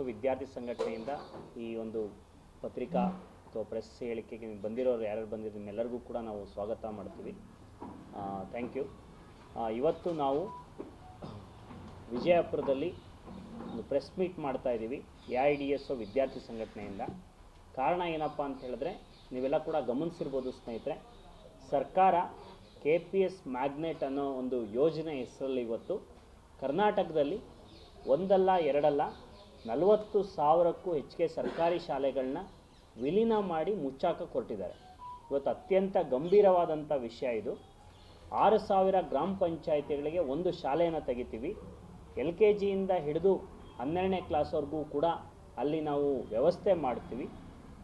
ವಿದ್ಯಾರ್ಥಿ ಸಂಘಟನೆಯಿಂದ ಈ ಒಂದು ಪತ್ರಿಕಾ ಅಥವಾ ಪ್ರೆಸ್ ಹೇಳಿಕೆಗೆ ಬಂದಿರೋರು ಯಾರು ಬಂದಿರೋ ನಿಮ್ಮೆಲ್ಲರಿಗೂ ಕೂಡ ನಾವು ಸ್ವಾಗತ ಮಾಡ್ತೀವಿ. Thank you. ಇವತ್ತು ನಾವು ವಿಜಯಪುರದಲ್ಲಿ ಒಂದು ಪ್ರೆಸ್ ಮೀಟ್ ಮಾಡ್ತಾ ಇದ್ದೀವಿ AIDSO ವಿದ್ಯಾರ್ಥಿ ಸಂಘಟನೆಯಿಂದ. ಕಾರಣ ಏನಪ್ಪ ಅಂತ ಹೇಳಿದ್ರೆ ನೀವೆಲ್ಲ ಕೂಡ ಗಮನಿಸಿರ್ಬೋದು ಸ್ನೇಹಿತರೆ, ಸರ್ಕಾರ KPS ಮ್ಯಾಗ್ನೆಟ್ ಅನ್ನೋ ಒಂದು ಯೋಜನೆ ಹೆಸರಲ್ಲಿ ಇವತ್ತು ಕರ್ನಾಟಕದಲ್ಲಿ ಒಂದಲ್ಲ ಎರಡಲ್ಲ 40,000ಕ್ಕೂ ಹೆಚ್ಚಿಗೆ ಸರ್ಕಾರಿ ಶಾಲೆಗಳನ್ನ ವಿಲೀನ ಮಾಡಿ ಮುಚ್ಚಾಕಕ್ಕೆ ಹೊರಟಿದ್ದಾರೆ. ಇವತ್ತು ಅತ್ಯಂತ ಗಂಭೀರವಾದಂಥ ವಿಷಯ ಇದು. 6,000 ಗ್ರಾಮ ಪಂಚಾಯಿತಿಗಳಿಗೆ ಒಂದು ಶಾಲೆಯನ್ನು ತೆಗಿತೀವಿ. LKGಯಿಂದ ಹಿಡಿದು 12ನೇ ಕ್ಲಾಸ್ವರೆಗೂ ಕೂಡ ಅಲ್ಲಿ ನಾವು ವ್ಯವಸ್ಥೆ ಮಾಡ್ತೀವಿ.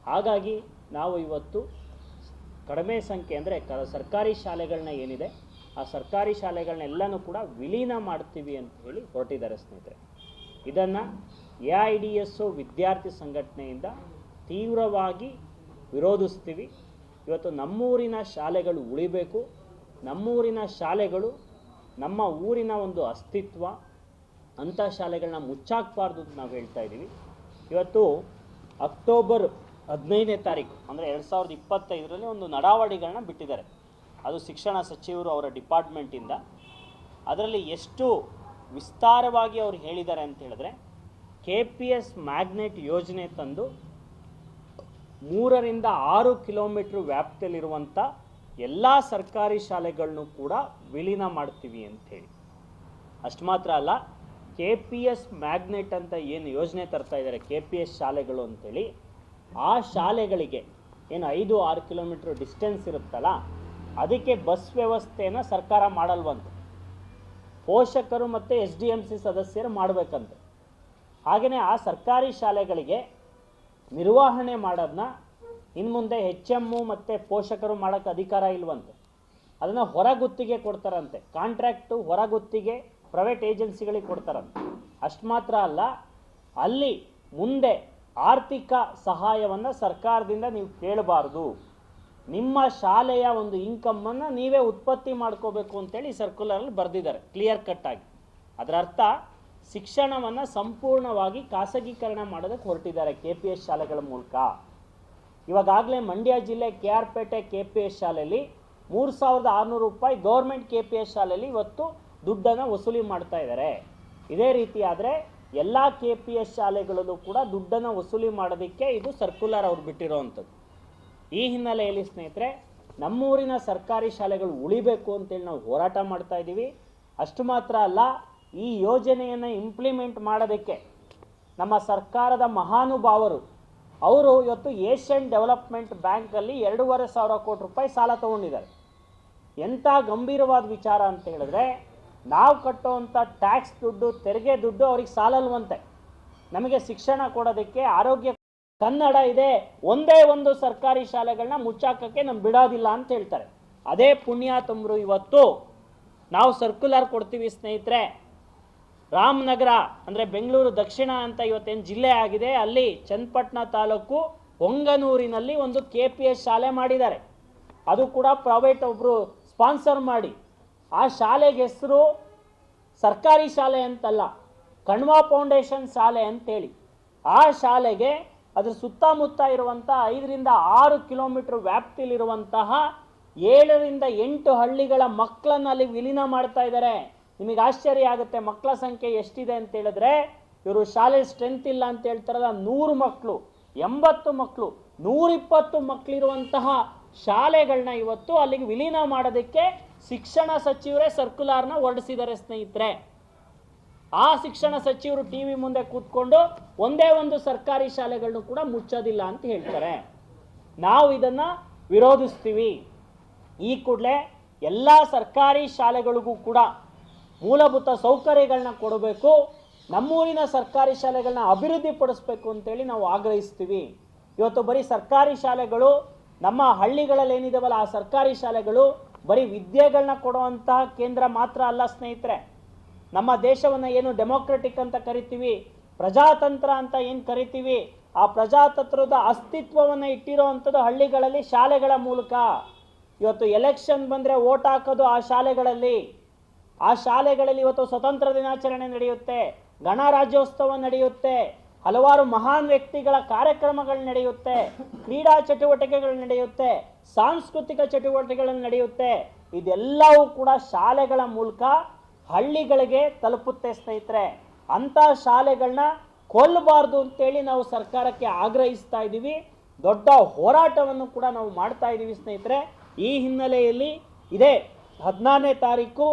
ಹಾಗಾಗಿ ನಾವು ಇವತ್ತು ಕಡಿಮೆ ಸಂಖ್ಯೆ ಅಂದರೆ ಸರ್ಕಾರಿ ಶಾಲೆಗಳನ್ನ ಏನಿದೆ ಆ ಸರ್ಕಾರಿ ಶಾಲೆಗಳನ್ನೆಲ್ಲನೂ ಕೂಡ ವಿಲೀನ ಮಾಡ್ತೀವಿ ಅಂತ ಹೇಳಿ ಹೊರಟಿದ್ದಾರೆ ಸ್ನೇಹಿತರೆ. ಇದನ್ನು AIDSO ವಿದ್ಯಾರ್ಥಿ ಸಂಘಟನೆಯಿಂದ ತೀವ್ರವಾಗಿ ವಿರೋಧಿಸ್ತೀವಿ. ಇವತ್ತು ನಮ್ಮೂರಿನ ಶಾಲೆಗಳು ಉಳಿಬೇಕು, ನಮ್ಮೂರಿನ ಶಾಲೆಗಳು ನಮ್ಮ ಊರಿನ ಒಂದು ಅಸ್ತಿತ್ವ, ಅಂಥ ಶಾಲೆಗಳನ್ನ ಮುಚ್ಚಾಕಬಾರ್ದು ಅಂತ ನಾವು ಹೇಳ್ತಾ ಇದ್ದೀವಿ. ಇವತ್ತು ಅಕ್ಟೋಬರ್ 15ನೇ ತಾರೀಕು ಅಂದರೆ 2025ರಲ್ಲಿ ಒಂದು ನಡಾವಳಿಗಳನ್ನ ಬಿಟ್ಟಿದ್ದಾರೆ. ಅದು ಶಿಕ್ಷಣ ಸಚಿವರು ಅವರ ಡಿಪಾರ್ಟ್ಮೆಂಟಿಂದ. ಅದರಲ್ಲಿ ಎಷ್ಟು ವಿಸ್ತಾರವಾಗಿ ಅವರು ಹೇಳಿದ್ದಾರೆ ಅಂತ ಹೇಳಿದ್ರೆ, KPS ಮ್ಯಾಗ್ನೆಟ್ ಯೋಜನೆ ತಂದು 3 ರಿಂದ 6 ಕಿಲೋಮೀಟ್ರ್ ವ್ಯಾಪ್ತಿಯಲ್ಲಿರುವಂಥ ಎಲ್ಲ ಸರ್ಕಾರಿ ಶಾಲೆಗಳನ್ನು ಕೂಡ ವಿಲೀನ ಮಾಡ್ತೀವಿ ಅಂಥೇಳಿ. ಅಷ್ಟು ಮಾತ್ರ ಅಲ್ಲ, KPS ಮ್ಯಾಗ್ನೆಟ್ ಅಂತ ಏನು ಯೋಜನೆ ತರ್ತಾ ಇದ್ದಾರೆ KPS ಶಾಲೆಗಳು ಅಂಥೇಳಿ, ಆ ಶಾಲೆಗಳಿಗೆ ಏನು 5-6 ಕಿಲೋಮೀಟ್ರ್ ಡಿಸ್ಟೆನ್ಸ್ ಇರುತ್ತಲ್ಲ, ಅದಕ್ಕೆ ಬಸ್ ವ್ಯವಸ್ಥೆಯನ್ನು ಸರ್ಕಾರ ಮಾಡಲ್ವಂತೆ. ಪೋಷಕರು ಮತ್ತು SDMC ಸದಸ್ಯರು ಮಾಡಬೇಕಂತೆ. ಹಾಗೆಯೇ ಆ ಸರ್ಕಾರಿ ಶಾಲೆಗಳಿಗೆ ನಿರ್ವಹಣೆ ಮಾಡೋದನ್ನ ಇನ್ನು ಮುಂದೆ HM ಮತ್ತು ಪೋಷಕರು ಮಾಡೋಕ್ಕೆ ಅಧಿಕಾರ ಇಲ್ವಂತೆ. ಅದನ್ನು ಹೊರಗುತ್ತಿಗೆ ಕೊಡ್ತಾರಂತೆ. ಕಾಂಟ್ರಾಕ್ಟು ಹೊರಗುತ್ತಿಗೆ ಪ್ರೈವೇಟ್ ಏಜೆನ್ಸಿಗಳಿಗೆ ಕೊಡ್ತಾರಂತೆ. ಅಷ್ಟು ಮಾತ್ರ ಅಲ್ಲ, ಅಲ್ಲಿ ಮುಂದೆ ಆರ್ಥಿಕ ಸಹಾಯವನ್ನು ಸರ್ಕಾರದಿಂದ ನೀವು ಕೇಳಬಾರ್ದು, ನಿಮ್ಮ ಶಾಲೆಯ ಒಂದು ಇನ್ಕಮ್ಮನ್ನು ನೀವೇ ಉತ್ಪತ್ತಿ ಮಾಡ್ಕೋಬೇಕು ಅಂತೇಳಿ ಸರ್ಕ್ಯುಲರಲ್ಲಿ ಬರೆದಿದ್ದಾರೆ ಕ್ಲಿಯರ್ ಕಟ್ ಆಗಿ. ಅದರ ಅರ್ಥ ಶಿಕ್ಷಣವನ್ನು ಸಂಪೂರ್ಣವಾಗಿ ಖಾಸಗೀಕರಣ ಮಾಡೋದಕ್ಕೆ ಹೊರಟಿದ್ದಾರೆ KPS ಶಾಲೆಗಳ ಮೂಲಕ. ಇವಾಗಲೇ ಮಂಡ್ಯ ಜಿಲ್ಲೆ KR ಪೇಟೆ KPS ಶಾಲೆಯಲ್ಲಿ 3,600 ರೂಪಾಯಿ ಗೌರ್ಮೆಂಟ್ KPS ಶಾಲೆಯಲ್ಲಿ ಇವತ್ತು ದುಡ್ಡನ್ನು ವಸೂಲಿ ಮಾಡ್ತಾ ಇದ್ದಾರೆ. ಇದೇ ರೀತಿ ಆದರೆ ಎಲ್ಲ KPS ಶಾಲೆಗಳಲ್ಲೂ ಕೂಡ ದುಡ್ಡನ್ನು ವಸೂಲಿ ಮಾಡೋದಕ್ಕೆ ಇದು ಸರ್ಕ್ಯುಲರ್ ಅವ್ರು ಬಿಟ್ಟಿರೋವಂಥದ್ದು. ಈ ಹಿನ್ನೆಲೆಯಲ್ಲಿ ಸ್ನೇಹಿತರೆ, ನಮ್ಮೂರಿನ ಸರ್ಕಾರಿ ಶಾಲೆಗಳು ಉಳಿಬೇಕು ಅಂತೇಳಿ ನಾವು ಹೋರಾಟ ಮಾಡ್ತಾ ಇದ್ದೀವಿ. ಅಷ್ಟು ಮಾತ್ರ ಅಲ್ಲ, ಈ ಯೋಜನೆಯನ್ನು ಇಂಪ್ಲಿಮೆಂಟ್ ಮಾಡೋದಕ್ಕೆ ನಮ್ಮ ಸರ್ಕಾರದ ಮಹಾನುಭಾವರು ಅವರು ಇವತ್ತು ಏಷ್ಯನ್ ಡೆವಲಪ್ಮೆಂಟ್ ಬ್ಯಾಂಕಲ್ಲಿ 2,500 ಕೋಟಿ ರೂಪಾಯಿ ಸಾಲ ತೊಗೊಂಡಿದ್ದಾರೆ. ಎಂಥ ಗಂಭೀರವಾದ ವಿಚಾರ ಅಂತ ಹೇಳಿದ್ರೆ, ನಾವು ಕಟ್ಟುವಂಥ ಟ್ಯಾಕ್ಸ್ ದುಡ್ಡು, ತೆರಿಗೆ ದುಡ್ಡು ಅವ್ರಿಗೆ ಸಾಲಲ್ವಂತೆ. ನಮಗೆ ಶಿಕ್ಷಣ ಕೊಡೋದಕ್ಕೆ, ಆರೋಗ್ಯ, ಕನ್ನಡ ಇದೆ, ಒಂದೇ ಒಂದು ಸರ್ಕಾರಿ ಶಾಲೆಗಳನ್ನ ಮುಚ್ಚಾಕಕ್ಕೆ ನಮ್ಮ ಬಿಡೋದಿಲ್ಲ ಅಂತ ಹೇಳ್ತಾರೆ. ಅದೇ ಪುಣ್ಯಾತಂಬರು ಇವತ್ತು ನಾವು ಸರ್ಕ್ಯುಲರ್ ಕೊಡ್ತೀವಿ ಸ್ನೇಹಿತರೆ. ರಾಮನಗರ ಅಂದರೆ ಬೆಂಗಳೂರು ದಕ್ಷಿಣ ಅಂತ ಇವತ್ತೇನು ಜಿಲ್ಲೆ ಆಗಿದೆ, ಅಲ್ಲಿ ಚನ್ನಪಟ್ಟಣ ತಾಲೂಕು ಹೊಂಗನೂರಿನಲ್ಲಿ ಒಂದು KPS ಶಾಲೆ ಮಾಡಿದ್ದಾರೆ. ಅದು ಕೂಡ ಪ್ರೈವೇಟ್ ಒಬ್ಬರು ಸ್ಪಾನ್ಸರ್ ಮಾಡಿ. ಆ ಶಾಲೆಗೆ ಹೆಸರು ಸರ್ಕಾರಿ ಶಾಲೆ ಅಂತಲ್ಲ, ಕಣ್ವ ಫೌಂಡೇಶನ್ ಶಾಲೆ ಅಂತೇಳಿ. ಆ ಶಾಲೆಗೆ ಅದ್ರ ಸುತ್ತಮುತ್ತ ಇರುವಂಥ 5 ರಿಂದ 6 ಕಿಲೋಮೀಟ್ರ್ ವ್ಯಾಪ್ತಿಯಲ್ಲಿರುವಂತಹ 7 ರಿಂದ 8 ಹಳ್ಳಿಗಳ ಮಕ್ಕಳನ್ನು ಅಲ್ಲಿ ವಿಲೀನ ಮಾಡ್ತಾ ಇದ್ದಾರೆ. ನಿಮಗೆ ಆಶ್ಚರ್ಯ ಆಗುತ್ತೆ, ಮಕ್ಕಳ ಸಂಖ್ಯೆ ಎಷ್ಟಿದೆ ಅಂತ ಹೇಳಿದ್ರೆ, ಇವರು ಶಾಲೆ ಸ್ಟ್ರೆಂತ್ ಇಲ್ಲ ಅಂತ ಹೇಳ್ತಾರಲ್ಲ, 100 ಮಕ್ಕಳು, 80 ಮಕ್ಕಳು, 120 ಮಕ್ಕಳಿರುವಂತಹ ಶಾಲೆಗಳನ್ನ ಇವತ್ತು ಅಲ್ಲಿಗೆ ವಿಲೀನ ಮಾಡೋದಕ್ಕೆ ಶಿಕ್ಷಣ ಸಚಿವರೇ ಸರ್ಕ್ಯುಲರ್ನ ಹೊರಡಿಸಿದ್ದಾರೆ ಸ್ನೇಹಿತರೆ. ಆ ಶಿಕ್ಷಣ ಸಚಿವರು TV ಮುಂದೆ ಕೂತ್ಕೊಂಡು ಒಂದೇ ಒಂದು ಸರ್ಕಾರಿ ಶಾಲೆಗಳನ್ನು ಕೂಡ ಮುಚ್ಚೋದಿಲ್ಲ ಅಂತ ಹೇಳ್ತಾರೆ. ನಾವು ಇದನ್ನು ವಿರೋಧಿಸ್ತೀವಿ. ಈ ಕೂಡಲೇ ಎಲ್ಲ ಸರ್ಕಾರಿ ಶಾಲೆಗಳಿಗೂ ಕೂಡ ಮೂಲಭೂತ ಸೌಕರ್ಯಗಳನ್ನ ಕೊಡಬೇಕು, ನಮ್ಮೂರಿನ ಸರ್ಕಾರಿ ಶಾಲೆಗಳನ್ನ ಅಭಿವೃದ್ಧಿ ಪಡಿಸ್ಬೇಕು ಅಂತೇಳಿ ನಾವು ಆಗ್ರಹಿಸ್ತೀವಿ. ಇವತ್ತು ಬರೀ ಸರ್ಕಾರಿ ಶಾಲೆಗಳು, ನಮ್ಮ ಹಳ್ಳಿಗಳಲ್ಲಿ ಏನಿದಾವಲ್ಲ ಆ ಸರ್ಕಾರಿ ಶಾಲೆಗಳು ಬರೀ ವಿದ್ಯೆಗಳನ್ನ ಕೊಡುವಂತಹ ಕೇಂದ್ರ ಮಾತ್ರ ಅಲ್ಲ ಸ್ನೇಹಿತರೆ. ನಮ್ಮ ದೇಶವನ್ನು ಏನು ಡೆಮೋಕ್ರೆಟಿಕ್ ಅಂತ ಕರಿತೀವಿ, ಪ್ರಜಾತಂತ್ರ ಅಂತ ಏನು ಕರಿತೀವಿ, ಆ ಪ್ರಜಾತಂತ್ರದ ಅಸ್ತಿತ್ವವನ್ನು ಇಟ್ಟಿರೋ ಅಂಥದ್ದು ಹಳ್ಳಿಗಳಲ್ಲಿ ಶಾಲೆಗಳ ಮೂಲಕ. ಇವತ್ತು ಎಲೆಕ್ಷನ್ ಬಂದರೆ ವೋಟ್ ಹಾಕೋದು ಆ ಶಾಲೆಗಳಲ್ಲಿ. ಆ ಶಾಲೆಗಳಲ್ಲಿ ಇವತ್ತು ಸ್ವತಂತ್ರ ದಿನಾಚರಣೆ ನಡೆಯುತ್ತೆ, ಗಣರಾಜ್ಯೋತ್ಸವ ನಡೆಯುತ್ತೆ. ಹಲವಾರು ಮಹಾನ್ ವ್ಯಕ್ತಿಗಳ ಕಾರ್ಯಕ್ರಮಗಳು ನಡೆಯುತ್ತೆ, ಕ್ರೀಡಾ ಚಟುವಟಿಕೆಗಳು ನಡೆಯುತ್ತೆ, ಸಾಂಸ್ಕೃತಿಕ ಚಟುವಟಿಕೆಗಳು ನಡೆಯುತ್ತೆ. ಇದೆಲ್ಲವೂ ಕೂಡ ಶಾಲೆಗಳ ಮೂಲಕ ಹಳ್ಳಿಗಳಿಗೆ ತಲುಪುತ್ತೆ ಸ್ನೇಹಿತರೆ. ಅಂಥ ಶಾಲೆಗಳನ್ನ ಕೊಲ್ಲಬಾರ್ದು ಅಂತೇಳಿ ನಾವು ಸರ್ಕಾರಕ್ಕೆ ಆಗ್ರಹಿಸ್ತಾ ಇದ್ದೀವಿ. ದೊಡ್ಡ ಹೋರಾಟವನ್ನು ಕೂಡ ನಾವು ಮಾಡ್ತಾ ಇದ್ದೀವಿ ಸ್ನೇಹಿತರೆ. ಈ ಹಿನ್ನೆಲೆಯಲ್ಲಿ ಇದೇ 14ನೇ ತಾರೀಕು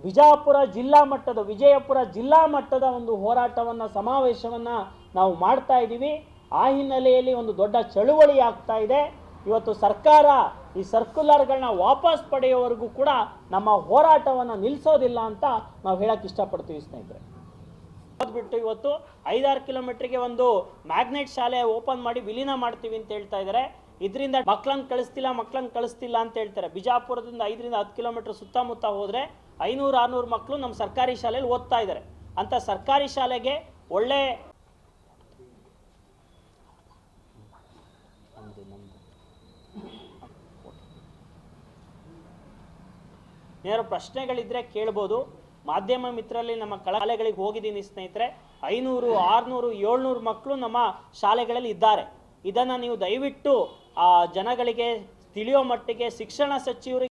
ವಿಜಯಪುರ ಜಿಲ್ಲಾ ಮಟ್ಟದ ಒಂದು ಹೋರಾಟವನ್ನು, ಸಮಾವೇಶವನ್ನು ನಾವು ಮಾಡ್ತಾ ಇದ್ದೀವಿ. ಆ ಹಿನ್ನೆಲೆಯಲ್ಲಿ ಒಂದು ದೊಡ್ಡ ಚಳುವಳಿ ಆಗ್ತಾ ಇದೆ. ಇವತ್ತು ಸರ್ಕಾರ ಈ ಸರ್ಕ್ಯುಲರ್ಗಳನ್ನ ವಾಪಸ್ ಪಡೆಯುವವರೆಗೂ ಕೂಡ ನಮ್ಮ ಹೋರಾಟವನ್ನು ನಿಲ್ಲಿಸೋದಿಲ್ಲ ಅಂತ ನಾವು ಹೇಳಕ್ಕೆ ಇಷ್ಟಪಡ್ತೀವಿ ಸ್ನೇಹಿತರೆ. ಬಿಟ್ಟು ಇವತ್ತು 5-6 ಕಿಲೋಮೀಟರ್ಗೆ ಒಂದು ಮ್ಯಾಗ್ನೆಟ್ ಶಾಲೆ ಓಪನ್ ಮಾಡಿ ವಿಲೀನ ಮಾಡ್ತೀವಿ ಅಂತ ಹೇಳ್ತಾ ಇದ್ದಾರೆ. ಇದರಿಂದ ಮಕ್ಕಳನ್ನ ಕಳಿಸ್ತಿಲ್ಲ ಅಂತ ಹೇಳ್ತಾರೆ. ಬಿಜಾಪುರದಿಂದ 5-10 ಕಿಲೋಮೀಟರ್ ಸುತ್ತಮುತ್ತ ಹೋದರೆ 500-600 ಮಕ್ಕಳು ನಮ್ಮ ಸರ್ಕಾರಿ ಶಾಲೆಯಲ್ಲಿ ಓದ್ತಾ ಇದ್ದಾರೆ. ಅಂತ ಸರ್ಕಾರಿ ಶಾಲೆಗೆ ಒಳ್ಳೆ ಏನಾದ್ರು ಪ್ರಶ್ನೆಗಳಿದ್ರೆ ಕೇಳ್ಬೋದು. ಮಾಧ್ಯಮ ಮಿತ್ರರಲ್ಲಿ ನಮ್ಮ ಶಾಲೆಗಳಿಗೆ ಹೋಗಿದ್ದೀನಿ ಸ್ನೇಹಿತರೆ. 500, 600, 700 ಮಕ್ಕಳು ನಮ್ಮ ಶಾಲೆಗಳಲ್ಲಿ ಇದ್ದಾರೆ. ಇದನ್ನು ನೀವು ದಯವಿಟ್ಟು ಜನಗಳಿಗೆ ತಿಳಿಯೋ ಮಟ್ಟಿಗೆ ಶಿಕ್ಷಣ ಸಚಿವರಿಗೆ